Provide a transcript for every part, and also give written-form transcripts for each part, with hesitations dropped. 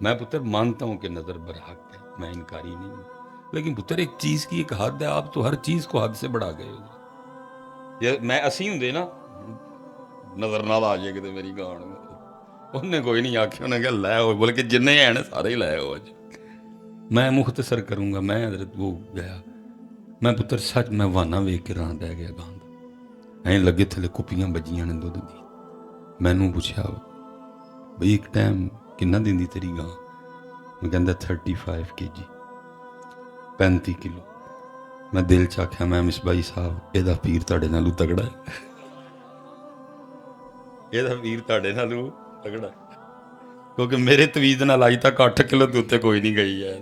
میں پتر مانتا ہوں کہ نظر برحق ہے، میں انکاری نہیں ہوں، لیکن پتر ایک چیز کی ایک حد ہے، آپ تو ہر چیز کو حد سے بڑھا گئے ہو۔ یہ میں اسی ہوں دے نا نظر نہ آ جائے کہ میری گان انہیں کوئی نہیں آخیا، انہیں کہ لے ہو، بلکہ جنے ہیں سارے ہی لے ہو۔ اج میں مختصر کروں گا، میں حضرت وہ گیا، میں پتر سچ میں وانا ویک کے راہ بہ گیا گاں دا، این لگے تھلے کپیاں بجیاں نے دودھ دی۔ میں نے پوچھا بھئی ایک ٹائم کنا دیندی تیری گاں؟ میں کہندا 35 kg، 35 کلو۔ میں دل چ آکھیا میں مصباحی صاحب یہ پیر تہاڈے نالوں تگڑا ہے، یہ پیر تہاڈے نالوں تگڑا ہے، کیونکہ میرے تویز نال اج تک 8 کلو تو اتنے کوئی نہیں گئی ہے،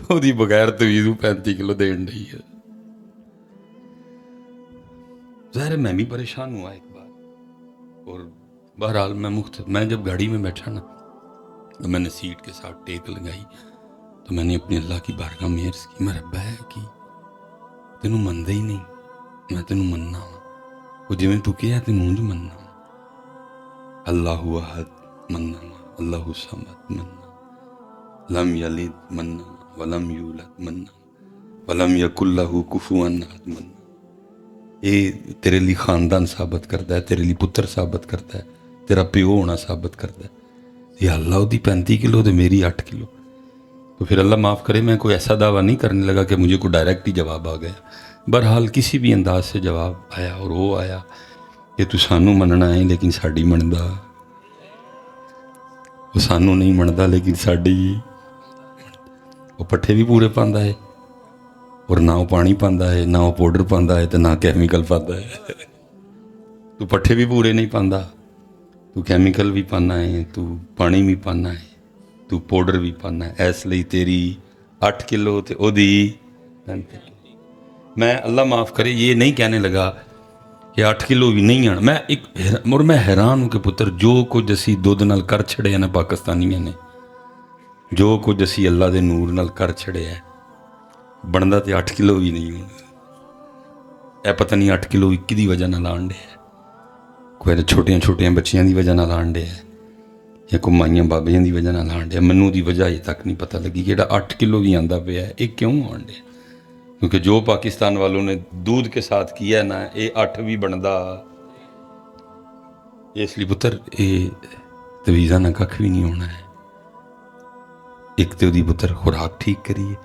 وہ دی بغیر تویز 35 کلو دین ڈئی ہے۔ ظاہر ہے میں بھی پریشان ہوا ایک بار، اور بہرحال میں جب گاڑی میں بیٹھا نا تو میں نے سیٹ کے ساتھ ٹیک لگائی، تو میں نے اپنی اللہ کی بارگاہ میں عرض کی، میں ربا ہے کی تینوں مندا ہی نہیں، میں تینوں مننا وا، وہ جویں تو کہیا تینوں اونج مننا وا، اللہ احد مننا وا، اللہ الصمد مننا وا، لم یلد مننا وا، ولم یولد مننا وا، ولم یکن لہ کفوا احد مننا۔ یہ تیرے لیے خاندان ثابت کرتا ہے، تیرے لیے پتر ثابت کرتا ہے، تیرا پیو ہونا ثابت کرتا ہے۔ یہ اللہ دی 35 کلو تو میری 8 کلو، تو پھر اللہ معاف کرے میں کوئی ایسا دعویٰ نہیں کرنے لگا کہ مجھے کوئی ڈائریکٹ ہی جواب آ گیا۔ بہرحال کسی بھی انداز سے جواب آیا، اور وہ آیا کہ تو سانوں مننا ہے لیکن ساڈی مندا، وہ سانوں نہیں مندا لیکن ساڈی، وہ پٹھے بھی پورے پاندا ہے، اور نہ وہ پانی پاندا ہے، نہ وہ پاؤڈر پاندا ہے، تو نہ کیمیکل پاندا ہے۔ تو پٹھے بھی پورے نہیں پاندا، تو کیمیکل بھی پانا ہے، تو پانی بھی پانا ہے، تو پاؤڈر بھی پانا ہے، اس لیے تیری 8 کلو تے او دی 35 کلو۔ میں اللہ معاف کرے یہ نہیں کہنے لگا کہ 8 کلو بھی نہیں آنا، میں حیران ہوں کہ پتر جو کچھ اسی دودھ نال کر چھڑے نا پاکستانیاں نے، جو کچھ اسی اللہ دے نور نال کر چھڑے ہے، بندا تے 8 کلو بھی نہیں ہونا۔ اے پتہ نہیں 8 کلو ایک دی وجہ نال آن ڈے ہے، کوئی چھوٹیاں چھوٹیاں بچیاں دی وجہ نال آن ڈے ہے، یا کوئی مائیاں بابیاں دی وجہ نال آن ڈے ہے، منوں دی وجہ اجے تک نہیں پتہ لگی کہ 8 کلو بھی آندا پیا ہے، یہ کیوں آن ڈے؟ کیونکہ جو پاکستان والوں نے دودھ کے ساتھ کیا ہے نا، یہ 8 بھی بندا، اس لیے پتر یہ تویزہ نہ کھ بھی نہیں ہونا ہے۔ ایک تو دی پتر خوراک ٹھیک کریے،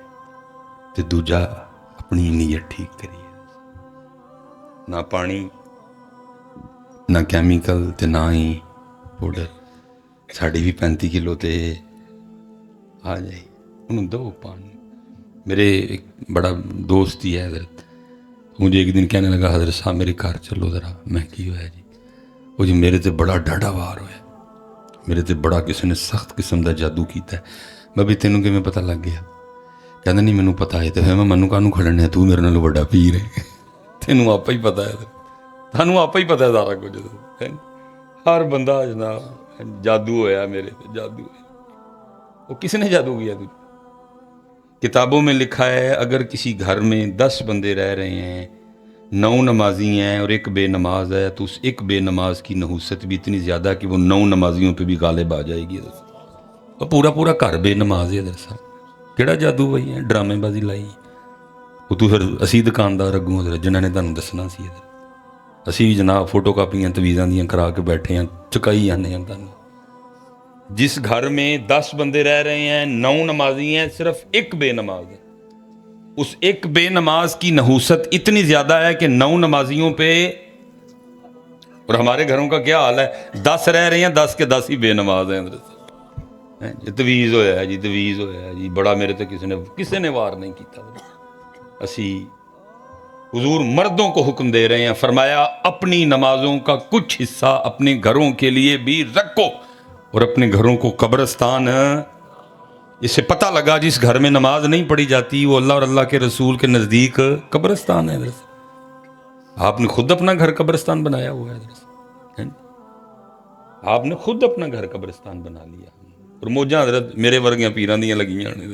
تے دوجا اپنی نیت ٹھیک کریے، نہ پانی، نہ کیمیکل، تے نہ ہی پاؤڈر۔ ساڑی بھی 35 کلو تے آ جائے، انہوں دو پانی۔ میرے ایک بڑا دوست ہی ہے حضرت، مجھے ایک دن کہنے لگا حضرت صاحب میرے گھر چلو ذرا، میں کی ہویا جی؟ وہ جی میرے تے بڑا ڈاڈا وار ہویا، میرے تے بڑا کسی نے سخت قسم دا جادو کیتا ہے۔ میں بھی تینوں کیویں پتہ لگ گیا؟ کہندا نہیں مینوں پتہ ہے، تے پھر میں منوں کانوں کھڑنے، تو میرے نالوں بڑا پیر ہے، تینوں آپ ہی پتہ ہے، تانوں آپ ہی پتہ ہے سارا کچھ۔ ہر بندہ جناب جادو ہویا میرے تے، جادو ہویا۔ وہ کس نے جادو کیا تجھے؟ کتابوں میں لکھا ہے اگر کسی گھر میں 10 بندے رہ رہے ہیں، 9 نمازی ہیں اور ایک بے نماز ہے، تو اس ایک بے نماز کی نحوست بھی اتنی زیادہ ہے کہ وہ 9 نمازیوں پہ بھی غالب آ جائے گی۔ اور پورا گھر بے نماز ہے حضرت صاحب، کیڑا جادو بھائی ہے، ڈرامے بازی لائی۔ وہ تو پھر اسی دکاندار اگوں حضرت جنہاں نے تانوں دسنا سی حضرت، اسی بھی جناب فوٹو کاپیاں تویزاں دیاں کرا کے بیٹھے ہیں، چکائی آنے ہیں تانوں۔ جس گھر میں 10 بندے رہ رہے ہیں، 9 نمازی ہیں، صرف ایک بے نماز ہے، اس ایک بے نماز کی نحوست اتنی زیادہ ہے کہ 9 نمازیوں پہ، اور ہمارے گھروں کا کیا حال ہے، 10 رہ رہے ہیں، 10 کے 10 ہی بے نماز ہیں حضرت۔ تویز ہویا ہے جی، تویز ہویا ہے جی، بڑا میرے تے کسی نے وار نہیں کیتا۔ اسی حضور مردوں کو حکم دے رہے ہیں، فرمایا اپنی نمازوں کا کچھ حصہ اپنے گھروں کے لیے بھی رکھو، اور اپنے گھروں کو قبرستان۔ اس سے پتہ لگا جس گھر میں نماز نہیں پڑھی جاتی وہ اللہ اور اللہ کے رسول کے نزدیک قبرستان ہے حضرت۔ آپ نے خود اپنا گھر قبرستان بنایا ہوا ہے حضرت، آپ نے خود اپنا گھر قبرستان بنا لیا۔ اور موجاں حضرت میرے ورگیاں پیراں دیاں لگیاں نے،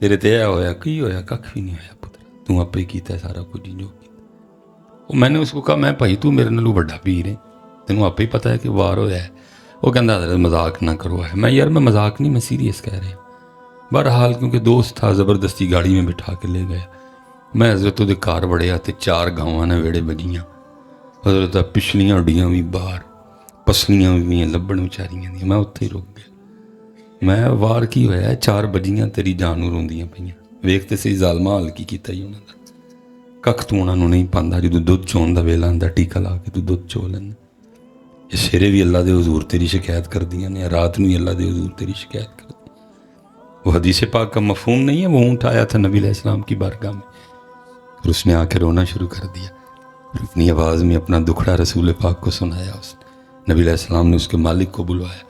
تیرے تے اے ہویا کی ہویا، ککھ بھی نہیں ہویا پتر، تو آپ ہی کیتا ہے سارا کچھ جو کیتا۔ میں نے اس کو کہا میں بھائی تو میرے نالوں بڑا پیر ہے، تینوں آپ ہی پتہ ہے کہ وار ہویا ہے۔ وہ کہتا حضرت مذاق نہ کرو ہے. میں یار میں مذاق نہیں، میں سیریس کہہ رہا. بہرحال کیونکہ دوست تھا زبردستی گاڑی میں بٹھا کے لے گیا. میں حضرت وہ کار بڑھیا تے 4 گاواں نے ویڑے بجیاں. حضرت پچھلیاں اڈیاں بھی باہر، پسلیاں بھی لبن وچاریاں دیا. میں اتنے ہی رک گیا. میں وار کی ہویا 4 بجیاں تیری جان نوں روندیاں پئیاں. ویکھتے سی ظالمہ حل کی کیتا ہی انہاں دا. ککھ تو انہاں نوں نہیں پاندا. جدوں دودھ چون دا ویلا آندا ٹیکا لا کے تو دودھ چو لینا. یہ سویرے بھی اللہ دے حضور تیری شکایت کردیاں نے، رات نوں ہی اللہ دے حضور تیری شکایت کردی. وہ حدیث پاک کا مفہوم نہیں ہے. وہ اونٹ آیا تھا نبی علیہ السلام کی بارگاہ میں اور اس نے آ کے رونا شروع کر دیا. اپنی آواز میں اپنا دکھڑا رسول پاک کو سنایا. اس نے نبی علیہ السلام نے اس کے مالک کو بلوایا.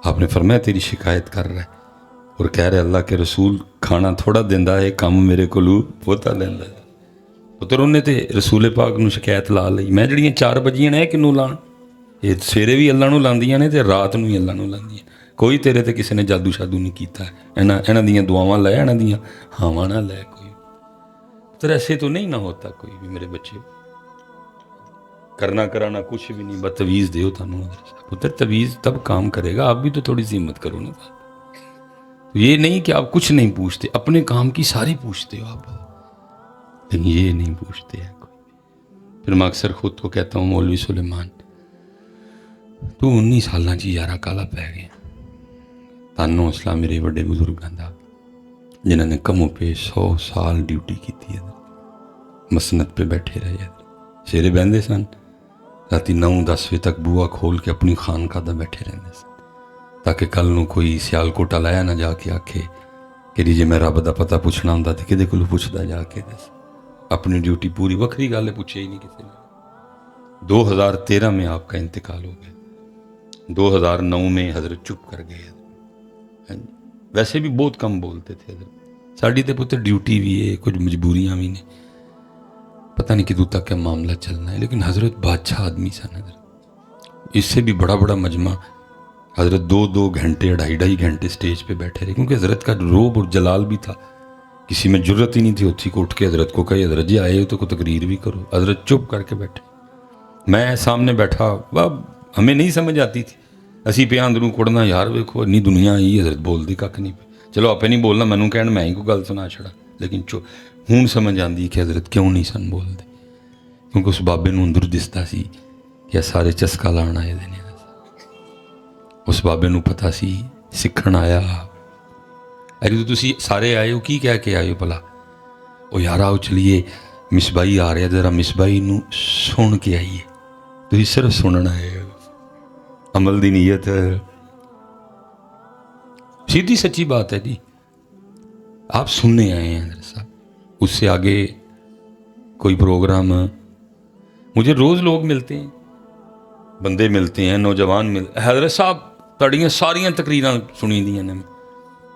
آپ نے فرمایا تیری شکایت کر رہا ہے اور کہہ رہے اللہ کے رسول کھانا تھوڑا دیندا ہے، کام میرے کو بہتا دیندا ہے. پتر انہیں تے رسول پاک نو شکایت لا لئی. میں جڑیاں 4 بجیاں نے کنوں لان؟ یہ سویرے بھی اللہ نو لاندیاں نے تے رات نو ہی اللہ نو لاندیاں. کوئی تیرے تے کسی نے جادو شادو نہیں کیتا ہے. انہاں دیاں دعاواں لے، انہاں دیاں ہاواں نہ لے. کوئی پتر ایسے تو نہیں نہ ہوتا کوئی بھی. میرے بچے کرنا کرانا کچھ بھی نہیں، بس تویز دیو تانوں. پتر تویز تب کام کرے گا. آپ بھی تو تھوڑی سی ہمت کرو نا. یہ نہیں کہ آپ کچھ نہیں پوچھتے، اپنے کام کی ساری پوچھتے ہو آپ، لیکن یہ نہیں پوچھتے ہیں کوئی. پھر میں اکثر خود کو کہتا ہوں مولوی سلیمان تو 19 سالاں چ یارا کالا پی گیا. تانوں حوصلہ میرے بڑے بزرگاں دا جنہوں نے کم و پیش 100 سال ڈیوٹی کی ہے. مسند پہ بیٹھے رہے. سیرے بہندے سن، راتی 9-10 بجے تک بوا کھول کے اپنی خانقاہ دا بیٹھے رہندے سن تاکہ کل نو کوئی سیال کوٹا لایا نہ جا کے آکھے کہ جی میں رب دا پتہ پوچھنا ہوندا تے کدے کولوں پوچھدا جا کے. دس اپنی ڈیوٹی پوری. وکری گل ہے، پوچھے ہی نہیں کسی نے. 2013 میں آپ کا انتقال ہو گیا. 2009 میں حضرت چپ کر گئے. ویسے بھی بہت کم بولتے تھے حضرت. ساڈی تے پتر ڈیوٹی بھی ہے، کچھ مجبوریاں بھی نے، پتہ نہیں کدوں تک کیا معاملہ چلنا ہے. لیکن حضرت بادشاہ آدمی سن. حضرت اس سے بھی بڑا بڑا مجمع حضرت 2 گھنٹے 2.5 گھنٹے سٹیج پہ بیٹھے رہے. کیونکہ حضرت کا روب اور جلال بھی تھا. کسی میں جرت ہی نہیں تھی اتھی کو اٹھ کے حضرت کو کہے حضرت جی آئے ہو تو کوئی تقریر بھی کرو. حضرت چپ کر کے بیٹھے. میں سامنے بیٹھا، ہمیں نہیں سمجھ آتی تھی. اسی پہ اندروں کڑنا یار ویکھو انی دنیا آئی حضرت بول دی کھ نہیں پہ. چلو آپ نہیں بولنا، مینوں کہن میں ہی کوئی گل سنا چھڑا. لیکن ہوں سمجھ آندی کہ حضرت کیوں نہیں سن بولتے. کیونکہ اس بابے نوں اندر دستا سی کہ سارے چسکا لان آئے دے نے. اس بابے نوں پتہ سی سکھن آیا. جدوں تسی سارے آئے ہو کی کہہ کے آئے ہو بھلا؟ وہ یار آؤ چلیے مصباحی آ رہا، ذرا مصباحی نوں سن کے آئیے. تسی صرف سننا آئے ہو. عمل دی نیت سیدھی سچی بات ہے جی. آپ سننے آئے ہیں حضرت صاحب. اس سے آگے کوئی پروگرام مجھے روز لوگ ملتے ہیں، بندے ملتے ہیں، نوجوان ملتے ہیں. حضرت صاحب تڑیاں ساریاں تقریراں سنی دیاں نے.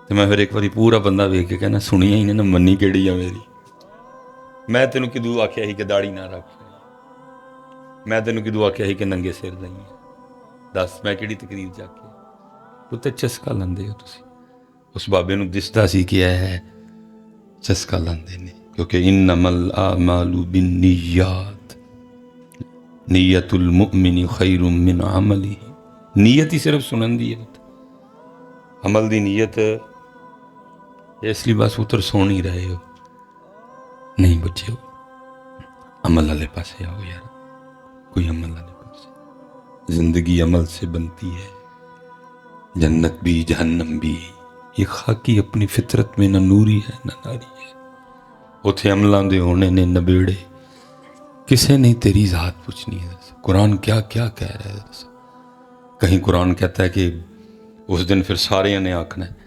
تو میں پھر ایک باری پورا بندہ ویکھ کے کہنا سنیاں ہی نے، منی کیڑی آ میری. میں تینوں کدوں آکھیا ہی کہ داڑھی نہ رکھ، میں تینوں کدوں آکھیا ہی کہ ننگے سر رہی. دس میں کیڑی تقریر جا کے پتر چسکا لندے ہو تسی. اس بابے نوں دستا سی کہ ہے چسکا لندے نے. کیونکہ انما الاعمال بالنیات، نیت المؤمن خیر من عملہ. نیت ہی صرف سنن دی ہے، عمل دی نیت. اس لیے بس اتر سن ہی رہے ہو. نہیں بچے ہو، عمل والے پاسے آؤ یار. کوئی عمل والے پاسے. زندگی عمل سے بنتی ہے، جنت بھی جہنم بھی. یہ خاکی اپنی فطرت میں نہ نوری ہے نہ ناری ہے. اتھے عملاں دے ہونے نے نبیڑے. کسے نہیں تیری ذات پوچھنی ہے. قرآن کیا کیا کہہ رہا ہے. کہیں قرآن کہتا ہے کہ اس دن پھر سارے نے آکھنا ہے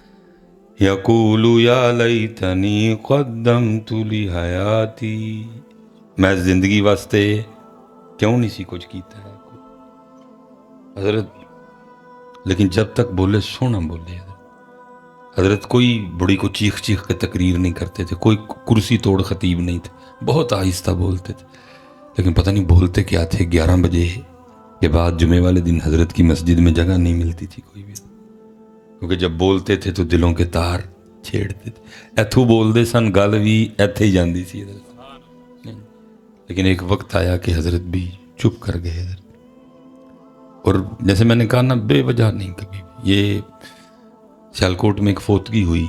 یقول یا لیتنی قدمت لحیاتی. میں زندگی واسطے کیوں نہیں سی کچھ کیتا ہے حضرت. لیکن جب تک بولے سونا بولے. حضرت کوئی بڑی کو چیخ چیخ کے تقریر نہیں کرتے تھے، کوئی کرسی توڑ خطیب نہیں تھے، بہت آہستہ بولتے تھے. لیکن پتہ نہیں بولتے کیا تھے. 11 بجے کے بعد جمعے والے دن حضرت کی مسجد میں جگہ نہیں ملتی تھی کوئی بھی، کیونکہ جب بولتے تھے تو دلوں کے تار چھیڑتے تھے. ایتھوں بولتے سن گل بھی ایتھے ہی جاندی سی حضرت. لیکن ایک وقت آیا کہ حضرت بھی چپ کر گئے. حضرت اور جیسے میں نے کہا نا، بے وجہ نہیں کبھی بھی۔ یہ سیالکوٹ میں ایک فوتگی ہوئی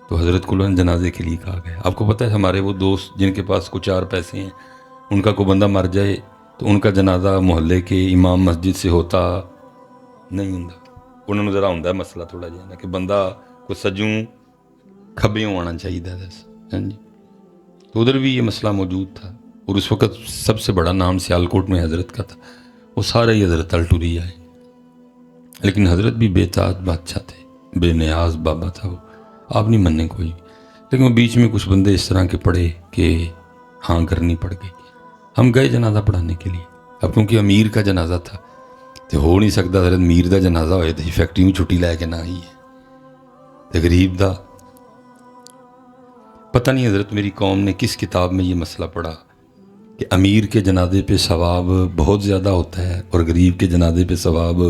تو حضرت کو جنازے کے لیے کہا گیا۔ آپ کو پتہ ہے ہمارے وہ دوست جن کے پاس کچھ 4 پیسے ہیں، ان کا کوئی بندہ مر جائے تو ان کا جنازہ محلے کے امام مسجد سے ہوتا نہیں ہوں، انہوں نے ذرا ہوں مسئلہ تھوڑا جہا نا کہ بندہ کو سجوں کھبیوں آنا چاہیے تھا، ہاں جی۔ تو ادھر بھی یہ مسئلہ موجود تھا، اور اس وقت سب سے بڑا نام سیالکوٹ میں حضرت کا تھا، وہ سارے ہی حضرت الٹوری آئے، لیکن حضرت بھی بے تاج بادشاہ تھے، بے نیاز بابا تھا، وہ آپ نہیں مننے کوئی بھی، لیکن وہ بیچ میں کچھ بندے اس طرح کے پڑے کہ ہاں کرنی پڑ گئی۔ ہم گئے جنازہ پڑھانے کے لیے، اب کیونکہ امیر کا جنازہ تھا تو ہو نہیں سکتا حضرت میر دا جنازہ ہوئے تو فیکٹری میں چھٹی لے کے نہ ہی ہے، تو غریب دا پتہ نہیں حضرت میری قوم نے کس کتاب میں یہ مسئلہ پڑھا کہ امیر کے جنازے پہ ثواب بہت زیادہ ہوتا ہے اور غریب کے جنازے پہ ثواب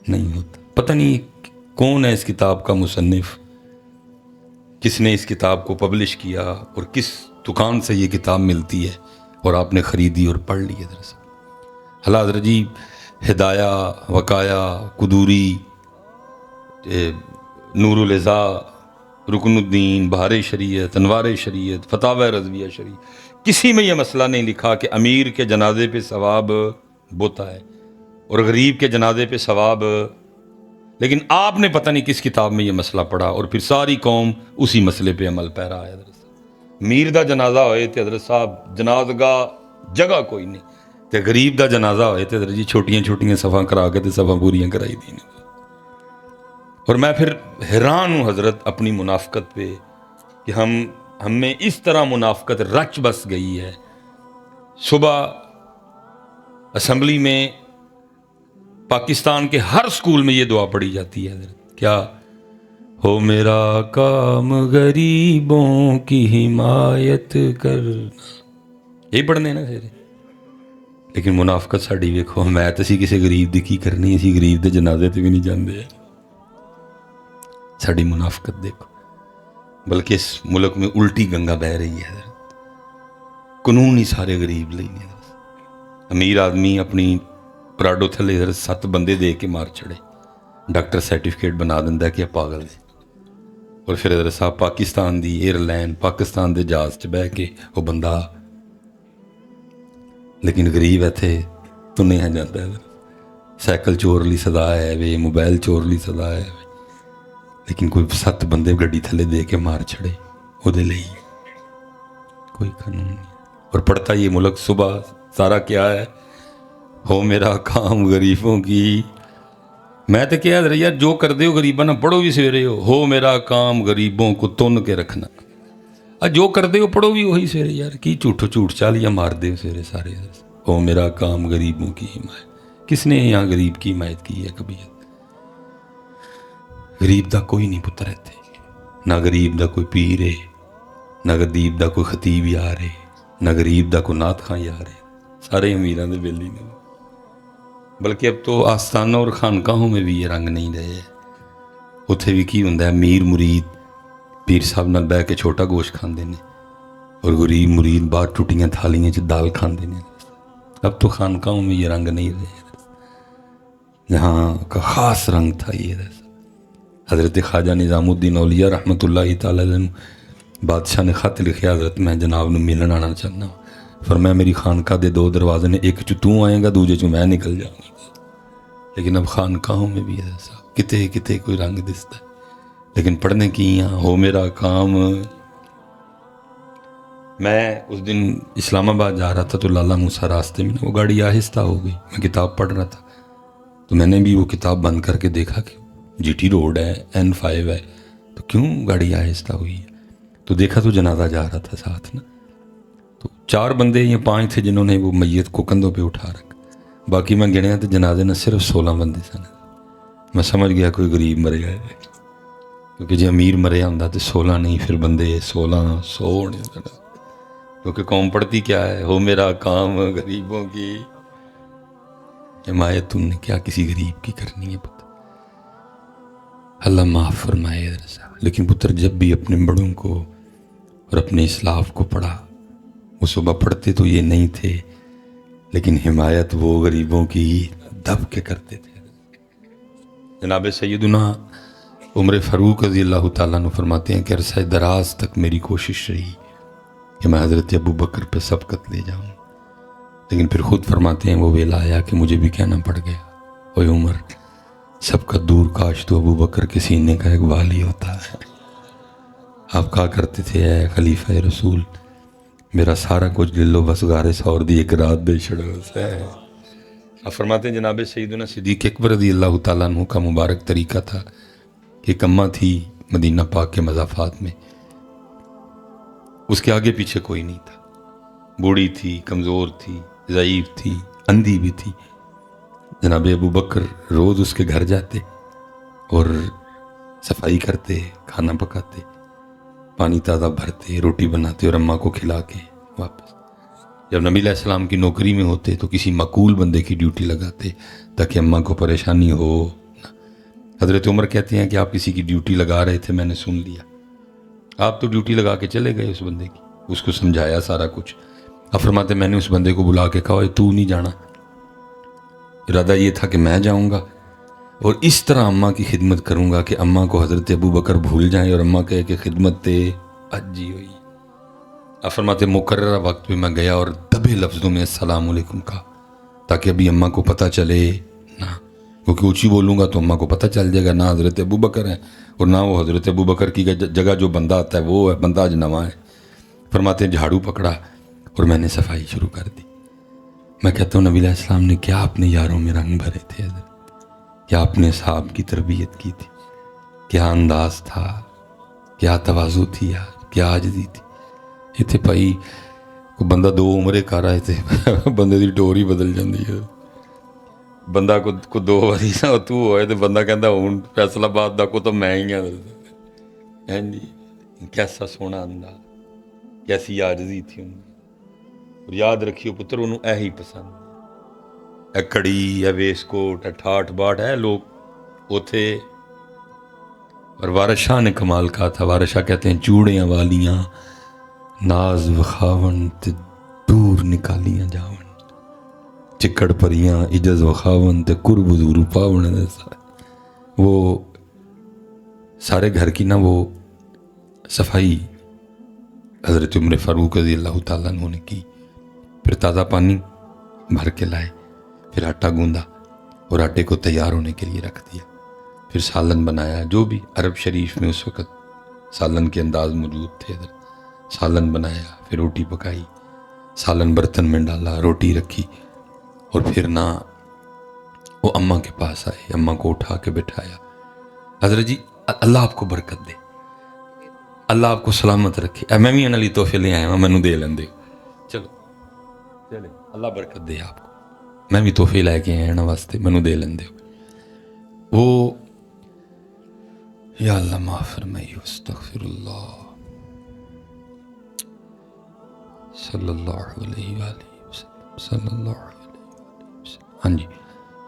نہیں ہوتا۔ پتہ نہیں کون ہے اس کتاب کا مصنف، کس نے اس کتاب کو پبلش کیا اور کس دکان سے یہ کتاب ملتی ہے اور آپ نے خریدی اور پڑھ لی ہے۔ دراصل اللہ حضرت جی ہدایہ، وقایا، قدوری، نور العزا، رکن الدین، بہار شریعت، انوار شریعت، فتاوی رضویہ شریعت، کسی میں یہ مسئلہ نہیں لکھا کہ امیر کے جنازے پہ ثواب بوتا ہے اور غریب کے جنازے پہ ثواب، لیکن آپ نے پتہ نہیں کس کتاب میں یہ مسئلہ پڑھا اور پھر ساری قوم اسی مسئلے پہ عمل پیرا ہے۔ حضرت میر دا جنازہ ہوئے تھے حضرت صاحب جنازگاہ جگہ کوئی نہیں، تے غریب دا جنازہ ہوئے تھے حضرت جی چھوٹیاں چھوٹیاں صفاں کرا کے تے صفاں پوریاں کرائی دی۔ اور میں پھر حیران ہوں حضرت اپنی منافقت پہ کہ ہم میں اس طرح منافقت رچ بس گئی ہے۔ صبح اسمبلی میں پاکستان کے ہر سکول میں یہ دعا پڑھی جاتی ہے حضرت، کیا ہو میرا کام غریبوں کی حمایت کرنا، یہی پڑھنے نا سیرے، لیکن منافقت ساڑی ویکھو، میں تو اسی کسی غریب دی کی کرنی، اسی غریب دے جنازے تے بھی نہیں جاندے، ساڑی منافقت دیکھو۔ بلکہ اس ملک میں الٹی گنگا بہ رہی ہے حضرت، قانون ہی سارے غریب لئی نے۔ امیر آدمی اپنی پراڈو تھلے حضرت 7 بندے دے کے مار چھڑے، ڈاکٹر سرٹیفکیٹ بنا دندا کہ پاگل دے، اور پھر حضرت صاحب پاکستان دی ایئر لائن، پاکستان دے جہاز چ بہ کے وہ بندہ، لیکن غریب ایتھے تنیا جاتا ہے، سائیکل چور لی سزا ہے وے، موبائل چور لی سزا ہے وے، لیکن کوئی 7 بندے گڈی تھلے دے کے مار چھڑے، وہ دے لئی کوئی قانون نہیں۔ اور پڑھتا یہ ملک صبح سارا کیا ہے، ہو میرا کام غریبوں کی، میں تو کیا یار جو کر دے ہو غریباں نہ پڑھو بھی سویرے ہو میرا کام غریبوں کو تن کے رکھنا، جو کر دے ہو پڑھو بھی وہی سویرے، یار کی جھوٹو جھوٹ چالیاں مار دے سویرے سارے، ہو میرا کام غریبوں کی حمایت۔ کس نے یہاں غریب کی حمایت کی ہے کبھی؟ غریب دا کوئی نہیں پتر رہتے، نہ غریب دا کوئی پیر ہے، نہ غریب دا کوئی خطیب یار ہے، نہ غریب دا کوئی نعت خاں یار ہے، سارے امیراں دے بیلی نے۔ بلکہ اب تو آستانوں اور خانقاہوں میں بھی یہ رنگ نہیں رہے، اتھے بھی کی ہوندا ہے، امیر مرید پیر صاحب نال بہ کے چھوٹا گوشت کھاندے نے اور غریب مرید باہر ٹوٹیاں تھالیاں چ دال کھاندے نے۔ اب تو خانقاہوں میں یہ رنگ نہیں رہے، جہاں کا خاص رنگ تھا یہ۔ حضرت خواجہ نظام الدین اولیاء رحمۃ اللہ تعالی علیہ بادشاہ نے خط لکھیا، حضرت میں جناب نو ملن آنا چاہنا، فرمایا میری خانقاہ دے 2 دروازے نے، ایک چ تو آئے گا دوجے چ میں نکل جاؤں گا۔ لیکن اب خانقاہوں میں بھی ایسا کتے کتے کوئی رنگ دستا ہے، لیکن پڑھنے کی یہاں ہو میرا کام۔ میں اس دن اسلام آباد جا رہا تھا تو لالا موسیٰ راستے میں وہ گاڑی آہستہ ہو گئی، میں کتاب پڑھ رہا تھا تو میں نے بھی وہ کتاب بند کر کے دیکھا کہ جی ٹی روڈ ہے، N5 ہے، تو کیوں گاڑی آہستہ ہوئی ہے؟ تو دیکھا تو جنازہ جا رہا تھا ساتھ نا، تو 4 بندے یا 5 تھے جنہوں نے وہ میت کو کندھوں پہ اٹھا رکھا، باقی میں گنیا تو جنازے میں صرف 16 بندے سن۔ میں سمجھ گیا کوئی غریب مرے گا، کیونکہ جی امیر مریا ہوں تو 16 نہیں، پھر بندے 1600 ہونے، کیونکہ قوم پڑھتی کیا ہے، ہو میرا کام غریبوں کی حمایت، تم نے کیا کسی غریب کی کرنی ہے پتر؟ اللہ معاف فرمائے۔ لیکن پتر جب بھی اپنے بڑوں کو اور اپنے اسلاف کو پڑھا، وہ صبح پڑھتے تو یہ نہیں تھے، لیکن حمایت وہ غریبوں کی دب کے کرتے تھے۔ جناب سیدنا عمر فاروق رضی اللہ تعالیٰ عنہ فرماتے ہیں کہ عرصہ دراز تک میری کوشش رہی کہ میں حضرت ابو بکر پہ سبقت لے جاؤں، لیکن پھر خود فرماتے ہیں وہ ویلا آیا کہ مجھے بھی کہنا پڑ گیا، اوے عمر سبقت دور، کاش تو ابو بکر کے سینے کا ایک والی ہوتا ہے۔ آپ کہا کرتے تھے اے خلیفہ رسول، میرا سارا کچھ للو بس غار سور دی ایک رات دے چھڑوس ہے۔ آپ فرماتے ہیں جناب سیدنا صدیق اکبر رضی اللہ تعالیٰ عنہ کا مبارک طریقہ تھا کہ ایک اماں تھی مدینہ پاک کے مضافات میں، اس کے آگے پیچھے کوئی نہیں تھا، بوڑھی تھی، کمزور تھی، ضعیف تھی، اندھی بھی تھی۔ جناب ابو بکر روز اس کے گھر جاتے اور صفائی کرتے، کھانا پکاتے، پانی تازہ بھرتے، روٹی بناتے اور اماں کو کھلا کے واپس۔ جب نبی علیہ السلام کی نوکری میں ہوتے تو کسی مقبول بندے کی ڈیوٹی لگاتے تاکہ اماں کو پریشانی ہو نہ۔ حضرت عمر کہتے ہیں کہ آپ کسی کی ڈیوٹی لگا رہے تھے، میں نے سن لیا، آپ تو ڈیوٹی لگا کے چلے گئے اس بندے کی، اس کو سمجھایا سارا کچھ۔ آپ فرماتے میں نے اس بندے کو بلا کے کہا تو نہیں جانا، ارادہ یہ تھا کہ میں جاؤں گا اور اس طرح اماں کی خدمت کروں گا کہ اماں کو حضرت ابو بکر بھول جائیں اور اماں کہے کہ خدمت تے اجی ہوئی۔ آپ فرماتے مقررہ وقت پہ میں گیا اور دبے لفظوں میں السلام علیکم کہا تاکہ ابھی اماں کو پتہ چلے نہ، کیونکہ اونچی بولوں گا تو اماں کو پتہ چل جائے گا نہ حضرت ابو بکر ہیں اور نہ وہ حضرت ابو بکر کی جگہ جو بندہ آتا ہے وہ ہے، بندہ آج نواں ہے۔ فرماتے ہیں جھاڑو پکڑا اور میں نے صفائی شروع کر دی۔ میں کہتا ہوں نبی علیہ السلام نے کیا اپنے یاروں میں رنگ بھرے تھے حضرت، کیا اپنے صحاب کی تربیت کی تھی، کیا انداز تھا، کیا تواضع تھی یار، کیا عاجزی تھی۔ اتنے پائی کوئی بندہ دو عمرے کر رہے تھے بندے دی ٹور ہی بدل جاندی ہے۔ بندہ کو دو واری نہ تو ہوئے تو بندہ کہندا ہوں فیصل آباد دا کو تو میں ہی ہاں جی۔ کیسا سونا انداز، کیسی عاجزی تھی ان میں۔ اور یاد رکھیو پتر انہوں اے ہی پسند، اے کڑی، اے ویس کوٹ، اے ٹھاٹ باٹ ہے لوگ اوتھے۔ اور وارث شاہ نے کمال کہا تھا، وارث شاہ کہتے ہیں چوڑیاں والیاں ناز وخاون تے دور نکالیاں جاون، چکڑ پریاں عجز وخاون تے قرب حضور پاون۔ وہ سارے گھر کی نا وہ صفائی حضرت عمر فاروق رضی اللہ تعالیٰ عنہ نے کی، پھر تازہ پانی بھر کے لائے، پھر آٹا گوندا اور آٹے کو تیار ہونے کے لیے رکھ دیا، پھر سالن بنایا، جو بھی عرب شریف میں اس وقت سالن کے انداز موجود تھے، سالن بنایا، پھر روٹی پکائی، سالن برتن میں ڈالا، روٹی رکھی، اور پھر نہ وہ اماں کے پاس آئے، اماں کو اٹھا کے بٹھایا۔ حضرت جی اللہ آپ کو برکت دے، اللہ آپ کو سلامت رکھے، میں بھی انہوں نے تحفے لے آیا ہوں، مینوں دے لین دے، چلو چلے اللہ برکت دے آپ کو، میں بھی تحفے لے کے آیا انہوں واسطے، مینوں دے لین دے۔ وہ یا اللہ معاف فرمائیو، استغفر اللہ صلی اللہ علیہ وآلہ وسلم، صلی اللہ علیہ وسلم۔ ہاں جی،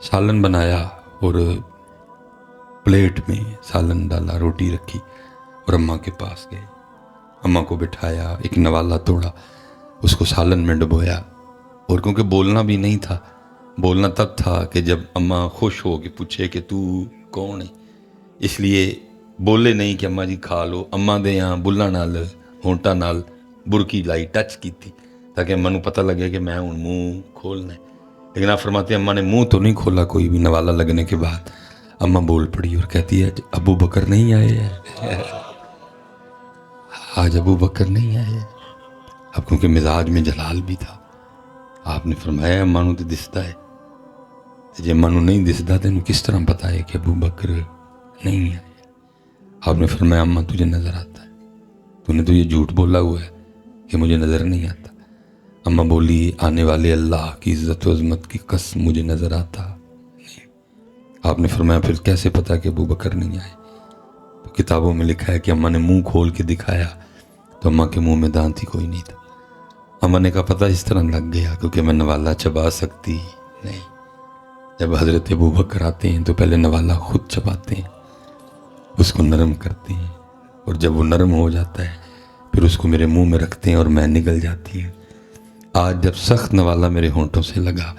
سالن بنایا اور پلیٹ میں سالن ڈالا، روٹی رکھی اور اماں کے پاس گئے، اماں کو بٹھایا، ایک نوالا توڑا، اس کو سالن میں ڈبویا، اور کیونکہ بولنا بھی نہیں تھا، بولنا تب تھا کہ جب اماں خوش ہو کے پوچھے کہ تو کون ہے، اس لیے بولے نہیں کہ اماں جی کھا لو، اماں دے یہاں بلّا نال ہونٹا نال برکی لائی، ٹچ کی تھی تاکہ اماں نو پتہ لگے کہ میں ہوں منہ کھولنا ہے۔ لیکن آپ فرماتے ہیں اماں نے منہ تو نہیں کھولا کوئی بھی، نوالا لگنے کے بعد اماں بول پڑی اور کہتی ہے ابو بکر نہیں آئے ہیں آج، ابو بکر نہیں آئے۔ اب کیونکہ مزاج میں جلال بھی تھا، آپ نے فرمایا اماں نو تے دستا ہے، جے اماں نو نہیں دستا تینوں کس طرح پتا ہے کہ ابو بکر نہیں آئے؟ آپ نے فرمایا اماں تجھے نظر آتا ہے، تو نے تو یہ جھوٹ بولا ہوا ہے کہ مجھے نظر نہیں آتا۔ اماں بولی آنے والے اللہ کی عزت و عظمت کی قسم مجھے نظر آتا نہیں۔ آپ نے فرمایا پھر کیسے پتا کہ ابو بکر نہیں آئے؟ تو کتابوں میں لکھا ہے کہ اماں نے منہ کھول کے دکھایا تو اماں کے منہ میں دانت ہی کوئی نہیں تھا۔ اماں نے کہا پتہ اس طرح لگ گیا کیونکہ میں نوالا چبا سکتی نہیں۔ جب حضرت ابو بکر آتے ہیں تو پہلے نوالا خود چباتے ہیں، اس کو نرم کرتے ہیں، اور جب وہ نرم ہو جاتا ہے پھر اس کو میرے منہ میں رکھتے ہیں اور میں نگل جاتی ہے۔ آج جب سخت نوالا میرے ہونٹوں سے لگا،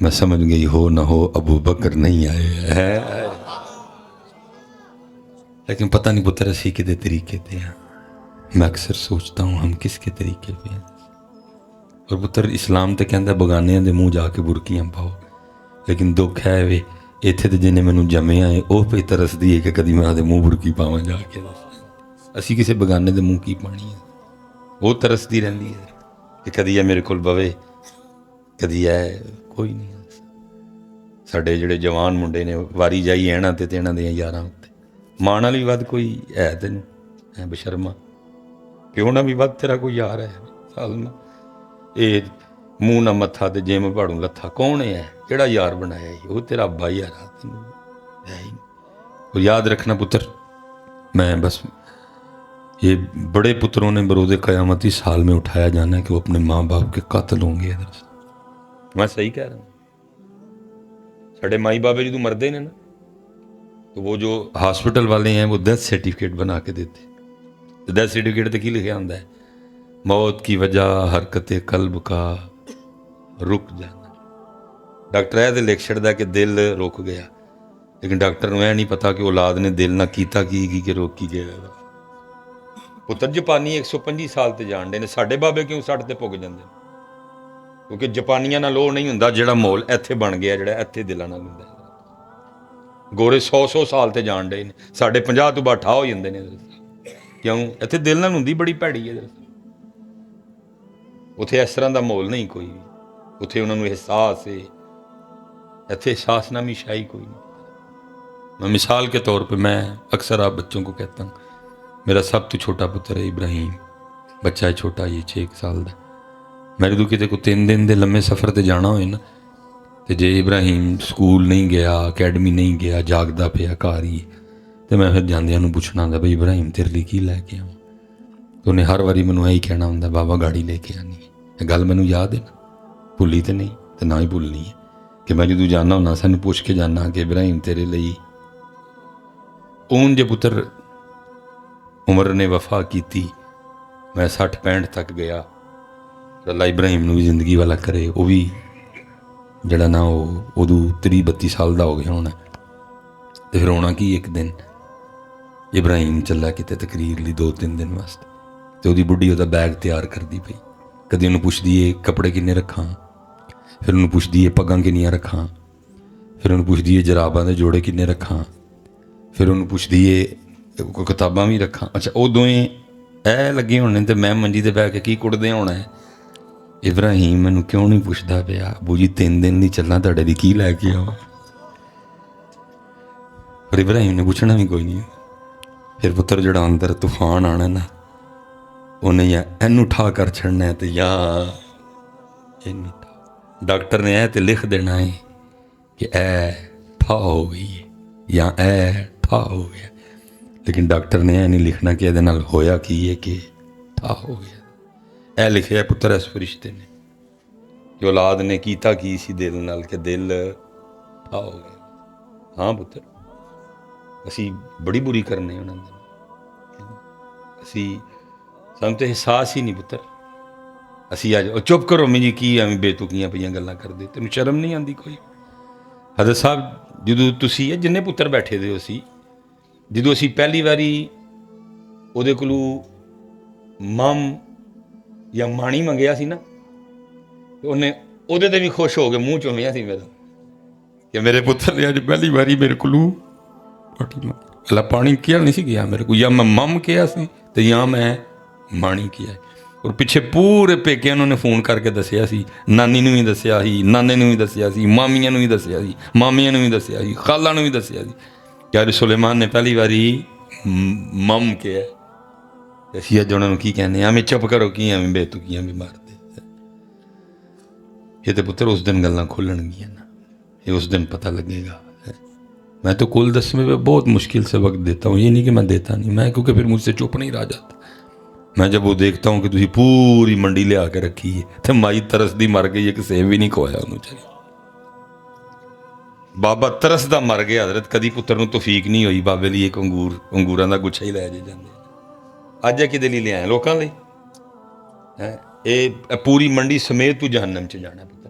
میں سمجھ گئی ہو نہ ہو ابو بکر نہیں آئے ہے، لیکن پتہ نہیں پتر اسی کے طریقے تے ہیں. میں اکثر سوچتا ہوں ہم کس کے طریقے پہ ہیں. اور پتر اسلام تے کہندا بگانیاں دے منہ جا کے برکیاں پاؤ، لیکن دکھ ہے وے اتنے تو جنہیں مینوں جمیا ہے وہ پہ ترسدی ہے کہ کدی میں آدھے منہ برکی پاواں جا کے. اسی کسی بگانے دے منہ کی پانی ہے، وہ ترستی رہندی ہے کہ کدی ہے میرے کول بوے، کدی ہے کوئی نہیں. ساڈے جڑے جوان منڈے نے واری جائی اینا تے انہاں دیاں یاراں تے ماں نال بھی ود کوئی ہے تینوں ہے بشرما، پیو نال بھی ود تیرا کوئی یار ہے سالما. اے منہ نہ متھا تے جے میں پاڑوں لتھا کون ہے کیڑا یار بنایا وہ تیرا ابا ہی یار ہے ہی. اور یاد رکھنا پتر، میں بس یہ بڑے پتروں نے برود قیامت اس حال میں اٹھایا جانا ہے کہ وہ اپنے ماں باپ کے قاتل ہوں گے. میں صحیح کہہ رہا ہوں. ساڈے مائی بابے جدوں مردے نے نا تو وہ جو ہاسپٹل والے ہیں وہ ڈیتھ سرٹیفکیٹ بنا کے دیتے. ڈیتھ سرٹیفکیٹ تے کی لکھا ہوتا ہے؟ موت کی وجہ حرکت قلب کا رک جانا. ڈاکٹر یہ تو لکھ چھڑدا کہ دل رک گیا، لیکن ڈاکٹر نوں یہ نہیں پتا کہ اولاد نے دل نہ کیتا کی کہ روک کی گیا. پتر جاپانی 125 سال تے جان دے نے، ساڈے بابے کیوں 60 تے پگ جاندے؟ کیونکہ جاپانیاں نال وہ نہیں ہوندا جڑا ماحول ایتھے بن گیا جڑا ایتھے دلاں نال ہوندا. گورے 100 سال تے جان ڈے نے، ساڈے 50 تو باٹھا ہو جاندے نے. کیوں؟ ایتھے دل نال ہوندی بڑی بھیڑی ہے. اتھے اس طرح دا ماحول نہیں کوئی بھی، اتھے انہاں نوں احساس ہے. ایتھے احساس نامی شاہی کوئی نہیں. میں مثال کے طور پہ میں اکثر آپ بچوں کو کہتا ہوں، میرا سب تو چھوٹا پتر ہے ابراہیم، بچہ ہے چھوٹا، یہ 6 سال دا. میرے تو کتے کو 3 دن دے لمے سفر تے جانا ہوئے نا تے جے ابراہیم سکول نہیں گیا، اکیڈمی نہیں گیا، جاگدا پیا گھر ہی، تو میں پھر جاندیاں نوں پوچھنا ہوندا بھائی ابراہیم تیرے لیے کی لے کے آواں؟ تو انہیں ہر واری مینوں یہی کہنا ہوندا بابا گاڑی لے کے آنی ہے. یہ گل مینوں یاد ہے نا، بھلی تے نہیں تے نہ ہی بھولنی ہے کہ میں جدوں جانا ہونا سانوں پوچھ کے جانا کہ ابراہیم تیرے لیے. اون جے پتر عمر نے وفا کیتی، میں 60-65 تک گیا. اللہ ابراہیم نوں بھی زندگی والا کرے، وہ بھی جڑا نا وہ ادو 30-32 سال دا ہو گیا ہونا. تو پھر ہونا کی ایک دن ابراہیم چلا کتے تقریر لی 2-3 دن واسطے، تو وہی بڈھی وہ بیگ تیار کردی پئی. کدی انہوں پوچھدی ہے کپڑے کنے رکھاں، پھر انہوں پوچھدی ہے پگاں کنیاں رکھاں، پھر انہوں پوچھدی ہے جراباں دے جوڑے کنے رکھاں، پھر انہوں پوچھدی ہے کوئی کتاباں بھی رکھاں. اچھا وہ دوئیں اے لگے ہونے تے میں منجی تے بہ کے کی کڑدے ہونا ہے. ابراہیم مینوں کیوں نہیں پوچھدا پیا ابو جی 3 دن نہیں چلنا تہاڈے لئی کی لے کے آواں؟ پر ابراہیم نے پوچھنا بھی کوئی نہیں. پھر پتر جڑا اندر طوفان آنا نا انہیں یا اینوں ٹھا کر چھڑنا ہے تو یا اینوں ٹھا. ڈاکٹر نے تے لکھ دینا ہے کہ اے ٹھا ہو گئی ہے یا اے ٹھا ہو گیا، لیکن ڈاکٹر نے یہ نہیں لکھنا کہ یہ نال ہویا کی ہے کہ ٹھا ہو گیا. اے لکھے ہے پتر اس فرشتے نے کہ اولاد نے کیتا کی سی دل نال کہ دل ٹھا ہو گیا. ہاں پتر اسی بڑی بری کرنے انہوں نے، اسی سانوں تے احساس ہی نہیں پتر. اسی آج چپ کرو میں جی کی ایویں بے تکیاں پہ گلاں کر دے، تینوں شرم نہیں آتی کوئی؟ حضرت صاحب جدوں تسی جن پتر بیٹھے دے ہو سی، جدوں اسی پہلی واری وہ کولوں مام یا مانی منگیا سی نا تو انہیں وہ بھی خوش ہو گئے، منہ چومیا سی میرا کہ میرے پتر نے اج پہلی باری میرے کولوں اللہ پانی کیا نہیں سی گیا میرے کو، یا میں مم کیا سی تو یا میں مانی کیا. اور پیچھے پورے پیکے انہوں نے فون کر کے دسیا سی، نانی نوں بھی دسیا سی، نانے نوں بھی دسیا سی، مامیاں نوں بھی دسیا سی، مامیاں نوں بھی دسیا سی، خالہ نوں بھی دسیا سی کہ اج سلیمان نے پہلی باری مم کیا. اسی اج انہوں نے کی کہنے ہمیں چپ کرو کی ہمیں بے تکیاں بھی مار دے. یہ تو پتر اس دن گلاں کھلن گیا نا، یہ اس دن پتہ لگے گا. میں تو کل 10 میں بہت مشکل سے وقت دیتا ہوں، یہ نہیں کہ میں دیتا نہیں، میں کیونکہ پھر مجھ سے چپ نہیں رہ جاتا. میں جب وہ دیکھتا ہوں کہ تسی پوری منڈی لے آ کے رکھی ہے تو مائی ترسدی مر گئی ہے کہ سیب بھی نہیں کھوایا انہوں چاہیے. بابا ترسدا مر گیا حضرت، کدی پتر نوں توفیق نہیں ہوئی بابے لیے ایک انگوراں دا گچھا ہی لے جاندے. اج کدے لیے لے آئے لوکاں لئی؟ اے پوری منڈی سمیت تو جہنم چ جانا پتر.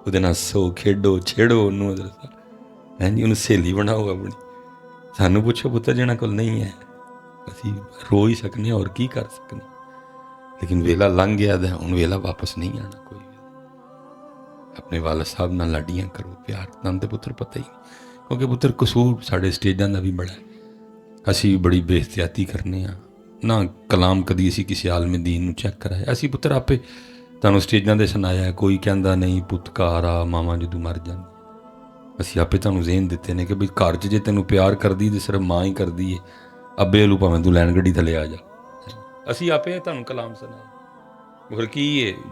ਉਹਦੇ ਨਾਲ ਸੋ ਖੇਡੋ ਛੇੜੋ ਉਹਨੂੰ, ਹੈਂ ਜੀ, ਉਹਨੂੰ ਸਹੇਲੀ ਬਣਾਓ ਆਪਣੀ। ਸਾਨੂੰ ਪੁੱਛੋ ਪੁੱਤਰ ਜਿਹਨਾਂ ਕੋਲ ਨਹੀਂ ਹੈ, ਅਸੀਂ ਰੋ ਹੀ ਸਕਦੇ ਹਾਂ, ਹੋਰ ਕੀ ਕਰ ਸਕਦੇ। ਲੇਕਿਨ ਵੇਲਾ ਲੰਘ ਗਿਆ ਤਾਂ ਹੁਣ ਵੇਲਾ ਵਾਪਸ ਨਹੀਂ ਆਉਣਾ ਕੋਈ। ਆਪਣੇ ਵਾਲਦ ਸਾਹਿਬ ਨਾਲ ਲਾਡੀਆਂ ਕਰੋ, ਪਿਆਰ ਨਾਲ। ਤਾਂ ਪੁੱਤਰ ਪਤਾ ਹੀ ਨਹੀਂ, ਕਿਉਂਕਿ ਪੁੱਤਰ ਕਸੂਰ ਸਾਡੇ ਸਟੇਜਾਂ ਦਾ ਵੀ ਬੜਾ ਹੈ। ਅਸੀਂ ਬੜੀ ਬੇਇਹਤਿਆਤੀ ਕਰਨੇ ਹਾਂ ਨਾ। ਕਲਾਮ ਕਦੀ ਅਸੀਂ ਕਿਸੇ ਆਲਮ ਦੀਨ ਨੂੰ ਚੈੱਕ ਕਰਾਇਆ? ਅਸੀਂ ਪੁੱਤਰ ਆਪੇ ਤੁਹਾਨੂੰ ਸਟੇਜਾਂ 'ਤੇ ਸੁਣਾਇਆ। ਕੋਈ ਕਹਿੰਦਾ ਨਹੀਂ ਪੁੱਤ ਘਰ ਆ, ਮਾਵਾਂ ਜਦੋਂ ਮਰ ਜਾਂਦੀ। ਅਸੀਂ ਆਪੇ ਤੁਹਾਨੂੰ ਜ਼ੇਨ ਦਿੱਤੇ ਨੇ ਕਿ ਬਈ ਘਰ 'ਚ ਜੇ ਤੈਨੂੰ ਪਿਆਰ ਕਰਦੀ ਤਾਂ ਸਿਰਫ ਮਾਂ ਹੀ ਕਰਦੀ ਹੈ। ਅੱਬੇ ਵੱਲੋਂ ਭਾਵੇਂ ਤੂੰ ਲੈਣ ਗੱਡੀ ਥੱਲੇ ਆ ਜਾ। ਅਸੀਂ ਆਪੇ ਤੁਹਾਨੂੰ ਕਲਾਮ ਸੁਣਾਇਆ। ਫਿਰ ਕੀ ਹੈ,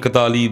41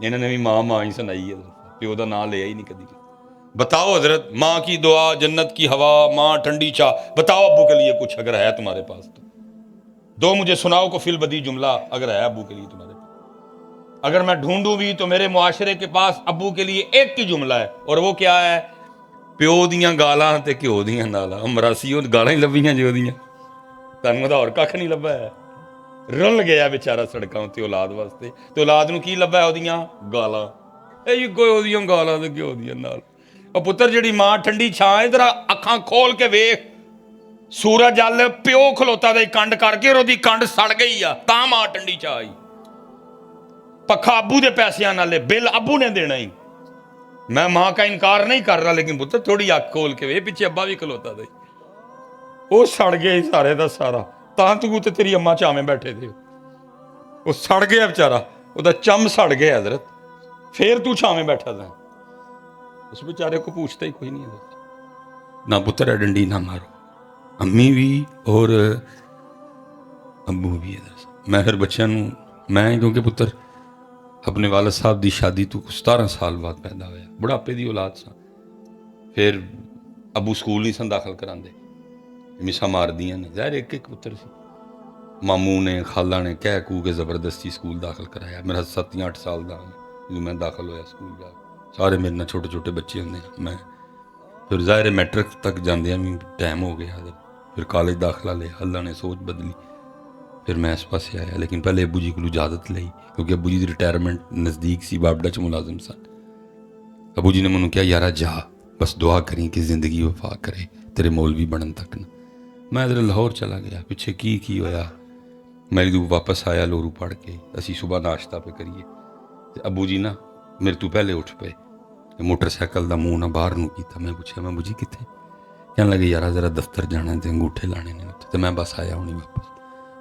انہوں نے بھی ماں ماں ہی سنائی ہے، پیو کا نام لیا ہی نہیں کبھی۔ بتاؤ حضرت، ماں کی دعا، جنت کی ہوا، ماں ٹھنڈی چاہ، بتاؤ ابو کے لیے کچھ اگر ہے تمہارے پاس تو دو مجھے، سناؤ کو فی البدی جملہ اگر ہے ابو کے لیے تمہارے پاس۔ اگر میں ڈھونڈوں بھی تو میرے معاشرے کے پاس ابو کے لیے ایک ہی جملہ ہے، اور وہ کیا ہے؟ پیو دیاں گالاں تے گھیو دیاں نالاں۔ مراسی گالاں ہی لبیاں جو دیاں، تانوں دا اور کھ نہیں لبا ہے۔ رل گیا بیچارہ سڑکاں تے اولاد واسطے، تے اولاد نو کی لبا ہے؟ اودیاں گالاں، اے کوئی اودیاں گالاں تے گھیو دیاں نال۔ او پتر جڑی ماں ٹھنڈی چھاں، ادھر اکھاں کھول کے ویکھ، سورج ال پیو کھلوتا دے کنڈ کر کے، اور دی کنڈ سڑ گئی آ، تاں ماں ٹھنڈی چاہ آئی۔ پکھا ابو دے پیسیاں نالے، بل ابو نے دینا ہی۔ میں ماں کا انکار نہیں کر رہا، لیکن پتر تھوڑی اکھ کھول کے وے، پیچھے ابا بھی کھلوتا دے، وہ سڑ گیا ہی سارے دا سارا۔ تاں تو تے تیری اماں چاویں بیٹھے تھے، وہ سڑ گیا بیچارہ، وہ دا چم سڑ گیا حضرت، پھر تو چھاویں بیٹھا تھا۔ اس بیچارے کو پوچھتا ہی کوئی نہیں حضرت۔ نہ پتر ہے ڈنڈی نہ مارو، امی بھی اور ابو بھی حضرت۔ میں پھر بچیاں نو، میں کیونکہ پتر اپنے والد صاحب دی شادی تو 17 سال بعد پیدا ہویا، بڑھاپے دی اولاد سا۔ پھر ابو سکول نہیں سن داخل کراندے، مسا مار دیاں نے، ظاہر ایک ایک پتر سی۔ ماموں نے خالہ نے کہہ کو کے زبردستی سکول داخل کرایا۔ میرا 7 یا 8 سال دا جدوں میں داخل ہویا سکول جا، سارے میرے نال چھوٹے چھوٹے بچے ہوندے ہیں۔ میں پھر ظاہر میٹرک تک جاندیاں بھی ٹائم ہو گیا، پھر کالج داخلہ لیا، اللہ نے سوچ بدلی، پھر میں اس پاسے آیا۔ لیکن پہلے ابو جی کو اجازت لئی، کیونکہ ابو جی دی ریٹائرمنٹ نزدیک سی، بابڈا چ ملازم سن۔ ابو جی نے منوں کہا یارا جا، بس دعا کریں کہ زندگی وفا کرے تیرے مولوی بنن تک نہ۔ میں ادھر لاہور چلا گیا، پیچھے کی ہویا، میں دو واپس آیا لورو پڑھ کے، اسی صبح ناشتہ پہ کریے، ابو جی نا میرے تو پہلے اٹھ پے، موٹر سائیکل دا منہ نہ باہر نو کیتا۔ میں پوچھا میں ابو جی کتنے؟ کہنے لگے یارا ذرا دفتر جانا تے انگوٹھے لانے نے، تو میں بس آیا ہونی واپس۔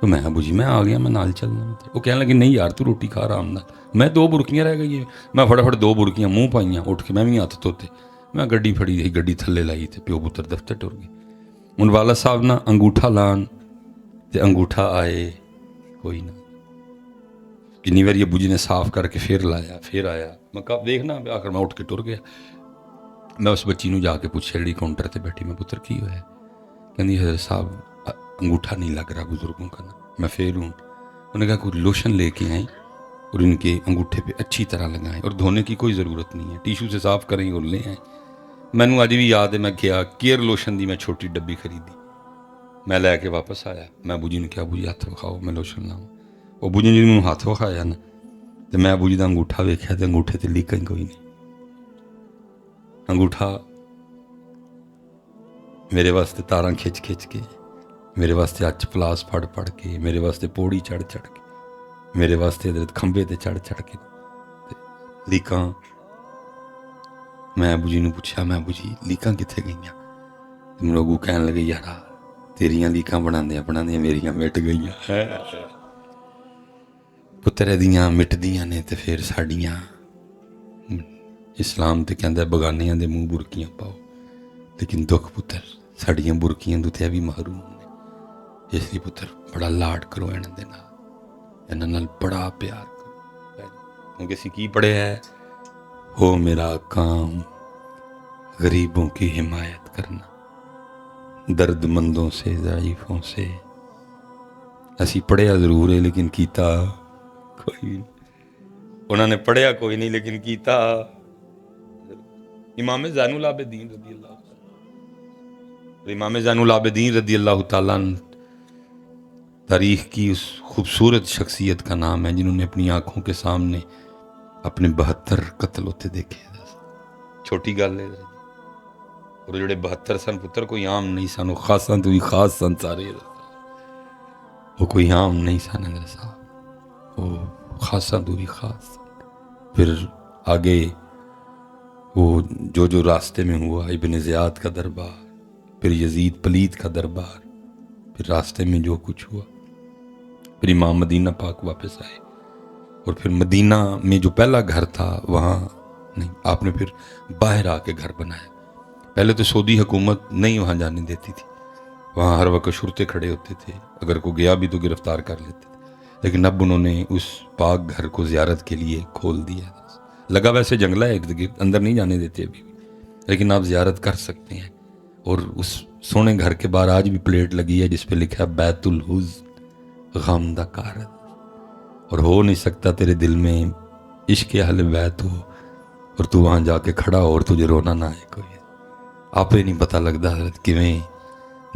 تو میں ابو جی میں آ گیا، میں نال چلنا۔ وہ کہنے لگے نہیں یار تو روٹی کھا آرام نال۔ میں 2 برکیاں رہ گئی ہیں، میں فٹافٹ 2 برکیاں منہ پائیاں، اٹھ کے میں بھی ہاتھ دھوتے، میں گڈی پھڑی رہی، گڈی تھلے لائی تے پیو پتر دفتر ٹر گئے۔ ہن والا صاحب نا انگوٹھا لان تے انگوٹھا آئے کوئی نہ، کنی باری ابو جی نے صاف کر کے پھر لایا، پھر آیا، میں کہا دیکھنا، آخر میں اٹھ کے ٹر گیا۔ میں اس بچی نو جا کے پوچھا جڑی کاؤنٹر تے بیٹھی، میں پتر کی ہویا ہے؟ کہندی حضرت صاحب انگوٹھا نہیں لگ رہا بزرگوں کا نا۔ میں پھر ہوں، انہوں نے کہا کوئی لوشن لے کے آئیں اور ان کے انگوٹھے پہ اچھی طرح لگائیں، اور دھونے کی کوئی ضرورت نہیں ہے، ٹیشو سے صاف کریں اور لے آئیں۔ میں نے اج بھی یاد ہے، میں گیا کیئر لوشن دی میں چھوٹی ڈبی خریدی، میں لے کے واپس آیا۔ میں ابو جی نے کہا ابو جی ہاتھ وکھاؤ میں لوشن لاؤں۔ ابو جی نے مینوں ہاتھ وکھایا نا، تو میں ابو جی دا انگوٹھا ویکھیا تے انگوٹھے تے لیکاں ہی کوئی نہیں۔ انگوٹھا میرے واسطے تاراں کھچ کھچ کے، میرے واسطے اچ پلاس پڑھ پڑھ کے، میرے واسطے پوڑی چڑھ چڑھ کے، میرے واسطے حضرت کھمبے تے چڑھ چڑھ کے لیکاں۔ میں ابو جی نے پوچھا میں ابو جی لیکاں کتنے گئیاں؟ میرے ابو کہنے لگے یارا تیریاں لیکاں بناندیاں میریاں مٹ گئیاں، پتر دیاں مٹ دیاں نے تے پھر ساڈیاں۔ اسلام تے کہندا ہے بگانیاں دے منہ برکیاں پاؤ، لیکن دکھ پتر ساڈیاں برکیاں تو تے بھی محروم نے۔ اس لیے پتر بڑا لاڈ کرو انہاں دے نال، انہاں نال بڑا پیار کرو، کیونکہ اسی کی پڑھے ہے، ہو میرا کام غریبوں کی حمایت کرنا، درد مندوں سے ضعیفوں سے۔ اسی پڑھیا ضرور ہے لیکن کیتا کوئی نہیں، انہوں نے پڑھیا کوئی نہیں لیکن کیتا۔ امام زین العابدین رضی اللہ تعالیٰ، امام زین العابدین رضی اللہ تعالیٰ تاریخ کی اس خوبصورت شخصیت کا نام ہے جنہوں نے اپنی آنکھوں کے سامنے اپنے 72 قتل ہوتے دیکھے۔ چھوٹی گل ہے، اور جڑے 72 سن پتر کوئی عام نہیں سن، وہ خاصاں تو بھی خاص سن سارے، وہ کوئی عام نہیں سن حضرت صاحب، وہ خاصاں تو بھی خاص۔ پھر آگے وہ جو راستے میں ہوا، ابن زیاد کا دربار، پھر یزید پلید کا دربار، پھر راستے میں جو کچھ ہوا، پھر امام مدینہ پاک واپس آئے، اور پھر مدینہ میں جو پہلا گھر تھا وہاں نہیں، آپ نے پھر باہر آ کے گھر بنایا۔ پہلے تو سعودی حکومت نہیں وہاں جانے دیتی تھی، وہاں ہر وقت شرطے کھڑے ہوتے تھے، اگر کوئی گیا بھی تو گرفتار کر لیتے تھے، لیکن اب انہوں نے اس پاک گھر کو زیارت کے لیے کھول دیا۔ لگا ویسے جنگلہ ہے ارد گرد، اندر نہیں جانے دیتے ابھی بھی، لیکن آپ زیارت کر سکتے ہیں۔ اور اس سونے گھر کے باہر آج بھی پلیٹ لگی ہے جس پہ لکھا ہے بیت الحزن غم دا کارد، اور ہو نہیں سکتا تیرے دل میں عشق اہل بیت ہو اور تو وہاں جا کے کھڑا ہو اور تجھے رونا نہ آئے کوئی۔ آپ ہی نہیں پتہ لگتا حضرت کیویں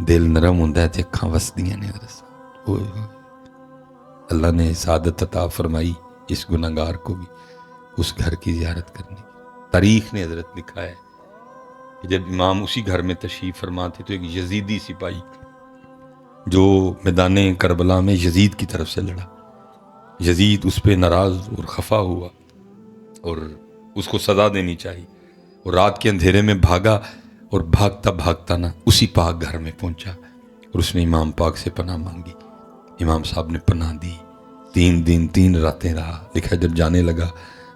دل نرم ہوندا ہے تے اکھاں وسدیاں نے حضرت صاحب۔ اوئے ہوئے، اللہ نے سعادت عطا فرمائی اس گناہگار کو بھی اس گھر کی زیارت کرنے کی۔ تاریخ نے حضرت لکھا ہے کہ جب امام اسی گھر میں تشریف فرما تھے تو ایک یزیدی سپاہی جو میدان کربلا میں یزید کی طرف سے لڑا، یزید اس پہ ناراض اور خفا ہوا اور اس کو سزا دینی چاہیے، اور رات کے اندھیرے میں بھاگا اور بھاگتا بھاگتا نا اسی پاک گھر میں پہنچا اور اس نے امام پاک سے پناہ مانگی۔ امام صاحب نے پناہ دی، 3 دن 3 راتیں رہا۔ لکھا ہے جب جانے لگا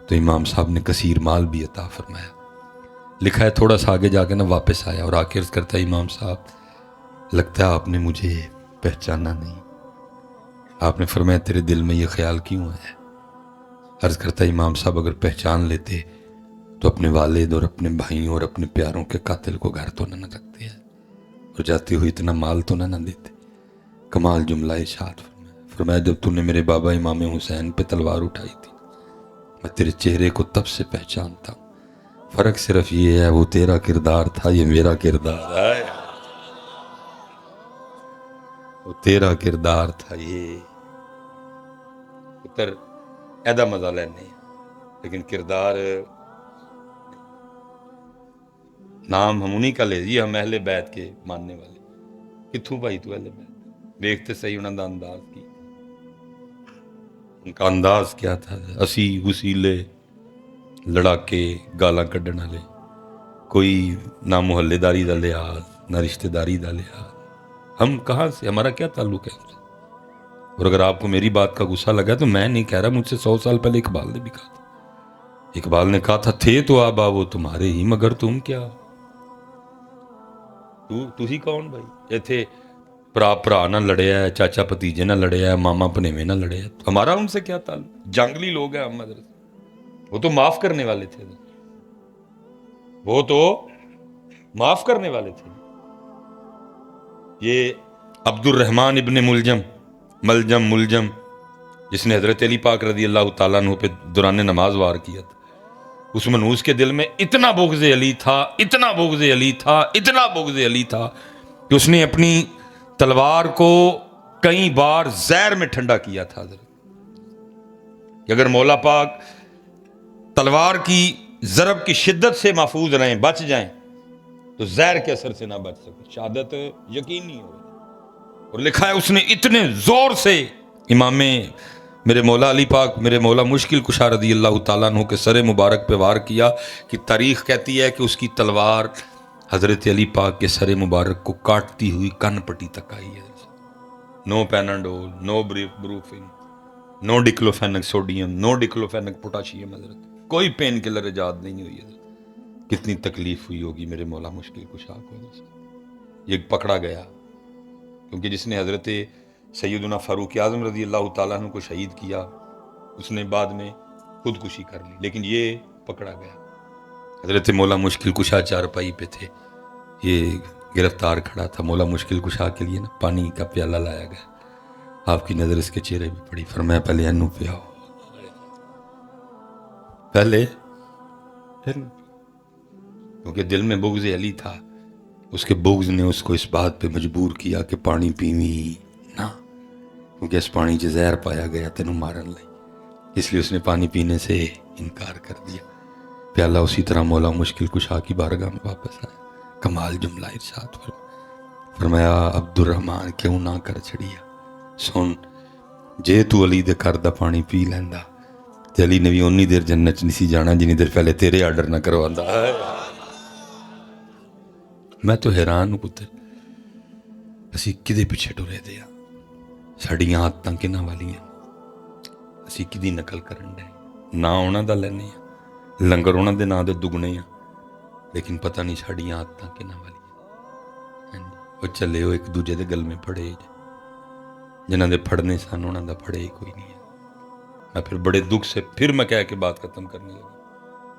تو امام صاحب نے کثیر مال بھی عطا فرمایا۔ لکھا ہے تھوڑا سا آگے جا کے نا واپس آیا اور آ کے عرض کرتا ہے امام صاحب لگتا ہے آپ نے مجھے پہچانا نہیں۔ آپ نے فرمایا تیرے دل میں یہ خیال کیوں ہے؟ عرض کرتا ہے امام صاحب اگر پہچان لیتے تو اپنے والد اور اپنے بھائیوں اور اپنے پیاروں کے قاتل کو گھر تو نہ رکھتے ہیں اور جاتے ہوئے اتنا مال تو نہ دیتے۔ کمال جملہ ارشاد فرمایا جب تو نے میرے بابا امام حسین پہ تلوار اٹھائی تھی میں تیرے چہرے کو تب سے پہچانتا ہوں، فرق صرف یہ ہے وہ تیرا کردار تھا یہ میرا کردار ہے، وہ تیرا کردار تھا یہ پتر ایدا مزہ لینے لیکن کردار نام ہم انہی کا لے جی، ہم اہل بیت کے ماننے والے۔ کتھوں بھائی تو اہل بیت دیکھتے صحیح انہوں دا انداز کی، ان کا انداز کیا تھا، اسی وسیلے لڑاکے گالاں کڈن والے، کوئی نہ محلے داری دا لحاظ نہ رشتہ داری دا لحاظ، ہم کہاں سے، ہمارا کیا تعلق ہے ہم سے؟ اور اگر آپ کو میری بات کا غصہ لگا تو میں نہیں کہہ رہا، مجھ سے 100 سال پہلے اقبال نے بھی کہا تھا، اقبال نے کہا تھا تھے تو آبا وہ تمہارے ہی مگر تم کیا، تو ہی کون بھائی؟ ایتھے پرا نہ لڑیا ہے، چاچا بھتیجے نہ لڑیا ہے، ماما پنیویں نہ لڑیا ہے، ہمارا ان سے کیا تعلق؟ جنگلی لوگ ہیں ہم حضرت، وہ تو معاف کرنے والے تھے، وہ تو معاف کرنے والے تھے۔ یہ عبد الرحمن ابن ملجم جس نے حضرت علی پاک رضی اللہ تعالیٰ عنہ پہ دوران نماز وار کیا تھا، اس منحوس کے دل میں اتنا بغض علی تھا کہ اس نے اپنی تلوار کو کئی بار زہر میں ٹھنڈا کیا تھا حضرت، کہ اگر مولا پاک تلوار کی ضرب کی شدت سے محفوظ رہیں، بچ جائیں تو زہر کے اثر سے نہ بچ سکے، شہادت یقینی ہو۔ اور لکھا ہے اس نے اتنے زور سے امام میرے مولا علی پاک میرے مولا مشکل کشا رضی اللہ تعالیٰ عنہ کے سر مبارک پہ وار کیا کہ تاریخ کہتی ہے کہ اس کی تلوار حضرت علی پاک کے سر مبارک کو کاٹتی ہوئی کن پٹی تک آئی ہے۔ نو پیناڈول، نو بروفن، نو ڈیکلوفینک سوڈیم، نو ڈیکلوفینک پوٹاشیم، حضرت کوئی پین کلر ایجاد نہیں ہوئی حضرت۔ کتنی تکلیف ہوئی ہوگی میرے مولا مشکل کشا کو، یہ پکڑا گیا کیونکہ جس نے حضرت سیدنا فاروق اعظم رضی اللہ تعالیٰ عنہ کو شہید کیا اس نے بعد میں خودکشی کر لی، لیکن یہ پکڑا گیا۔ حضرت مولا مشکل کشا چارپائی پہ تھے، یہ گرفتار کھڑا تھا، مولا مشکل کشا کے لیے نا پانی کا پیالہ لایا گیا، آپ کی نظر اس کے چہرے پہ پڑی، فرمایا پہلے انو پہ آؤ، پہلے کیونکہ دل میں بغض علی تھا، اس کے بغض نے اس کو اس بات پہ مجبور کیا کہ پانی پیویں نہ، کیونکہ اس پانی چ زہر پایا گیا تینوں مارن لئی، اس لیے اس نے پانی پینے سے انکار کر دیا۔ پیالہ اسی طرح مولا مشکل کشا کی بارگاہ میں واپس آیا، کمال جملہ ارشاد فرمایا عبد الرحمن کیوں نہ کر چھڑیا، سن جے تو علی دے کر دا پانی پی لیندا تے علی نے بھی اونی دیر جنت نہیں سی جانا جنی دیر پہلے تیرے آرڈر نہ کرواندا۔ میں تو حیران ہوں پتر، اسی کدے پیچھے ٹرے دے ہاں، ساڈیاں عادتاں کنہاں والیاں، اسی کدی نقل کرن ڈے، نا انہاں دا لینے ہاں، لنگر انہاں دے نا دے دگنے ہاں، لیکن پتہ نہیں ساڈیاں عادتاں کنہاں والیاں۔ وہ چلے ہو ایک دوجے دے گل میں پھڑے، جنہاں دے پھڑنے سن انہاں دا پھڑے ہی کوئی نہیں ہے۔ میں پھر بڑے دکھ سے پھر میں کہہ کے بات ختم کرنے لگا،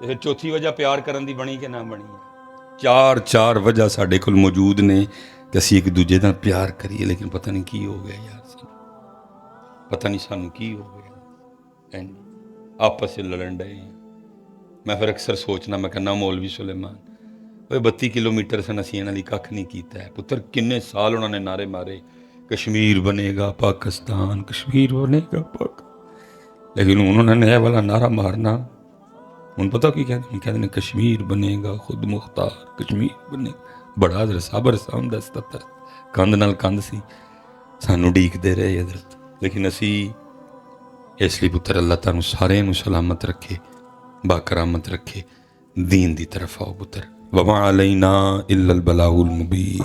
ਤੇ ਫਿਰ ਚੌਥੀ ਵਜ੍ਹਾ ਪਿਆਰ ਕਰਨ ਦੀ ਬਣੀ ਕਿ ਨਾ ਬਣੀ ਹੈ। ਚਾਰ ਵਜ੍ਹਾ ਸਾਡੇ ਕੋਲ ਮੌਜੂਦ ਨੇ ਕਿ ਅਸੀਂ ਇੱਕ ਦੂਜੇ ਨਾਲ ਪਿਆਰ ਕਰੀਏ, ਲੇਕਿਨ ਪਤਾ ਨਹੀਂ ਕੀ ਹੋ ਗਿਆ ਯਾਰ, ਸਾਨੂੰ ਪਤਾ ਨਹੀਂ ਸਾਨੂੰ ਕੀ ਹੋ ਗਿਆ, ਆਪਸ 'ਚ ਲੜਨ ਡਏ ਹਾਂ। ਮੈਂ ਫਿਰ ਅਕਸਰ ਸੋਚਣਾ, ਮੈਂ ਕਹਿੰਦਾ ਮੌਲਵੀ ਸੁਲੇਮਾਨ ਓਏ 32 ਕਿਲੋਮੀਟਰ ਸਨ, ਅਸੀਂ ਇਹਨਾਂ ਲਈ ਕੱਖ ਨਹੀਂ ਕੀਤਾ ਹੈ ਪੁੱਤਰ। ਕਿੰਨੇ ਸਾਲ ਉਹਨਾਂ ਨੇ ਨਾਰੇ ਮਾਰੇ, ਕਸ਼ਮੀਰ ਬਨੇਗਾ ਪਾਕਿਸਤਾਨ, ਕਸ਼ਮੀਰ ਬਨੇਗਾ ਪਾਕਿਸਤਾਨ, ਲੇਕਿਨ ਹੁਣ ਉਹਨਾਂ ਨੇ ਇਹ ਵਾਲਾ ਨਾਰਾ ਮਾਰਨਾ, ਹੁਣ ਪਤਾ ਕੀ ਕਹਿੰਦੇ ਨੇ ਕਸ਼ਮੀਰ ਬਨੇਗਾ ਖੁਦ ਮੁਖਤਾਰ, ਕਸ਼ਮੀਰ ਬਨੇਗਾ। ਬੜਾ ਸਾਬਰ ਸਾ ਹੁੰਦਾ 77, ਕੰਧ ਨਾਲ ਕੰਧ ਸੀ, ਸਾਨੂੰ ਉਡੀਕਦੇ ਰਹੇ ਹਜ਼ਰਤ। ਲੇਕਿਨ ਅਸੀਂ ਇਸ ਲਈ ਪੁੱਤਰ ਅੱਲਾਹ ਤੁਹਾਨੂੰ ਸਾਰਿਆਂ ਨੂੰ ਸਲਾਮਤ ਰੱਖੇ, ਬਾਕਰਾਮਤ ਰੱਖੇ, دین دی طرف آؤ پتر وما علینا الا البلاغ المبین۔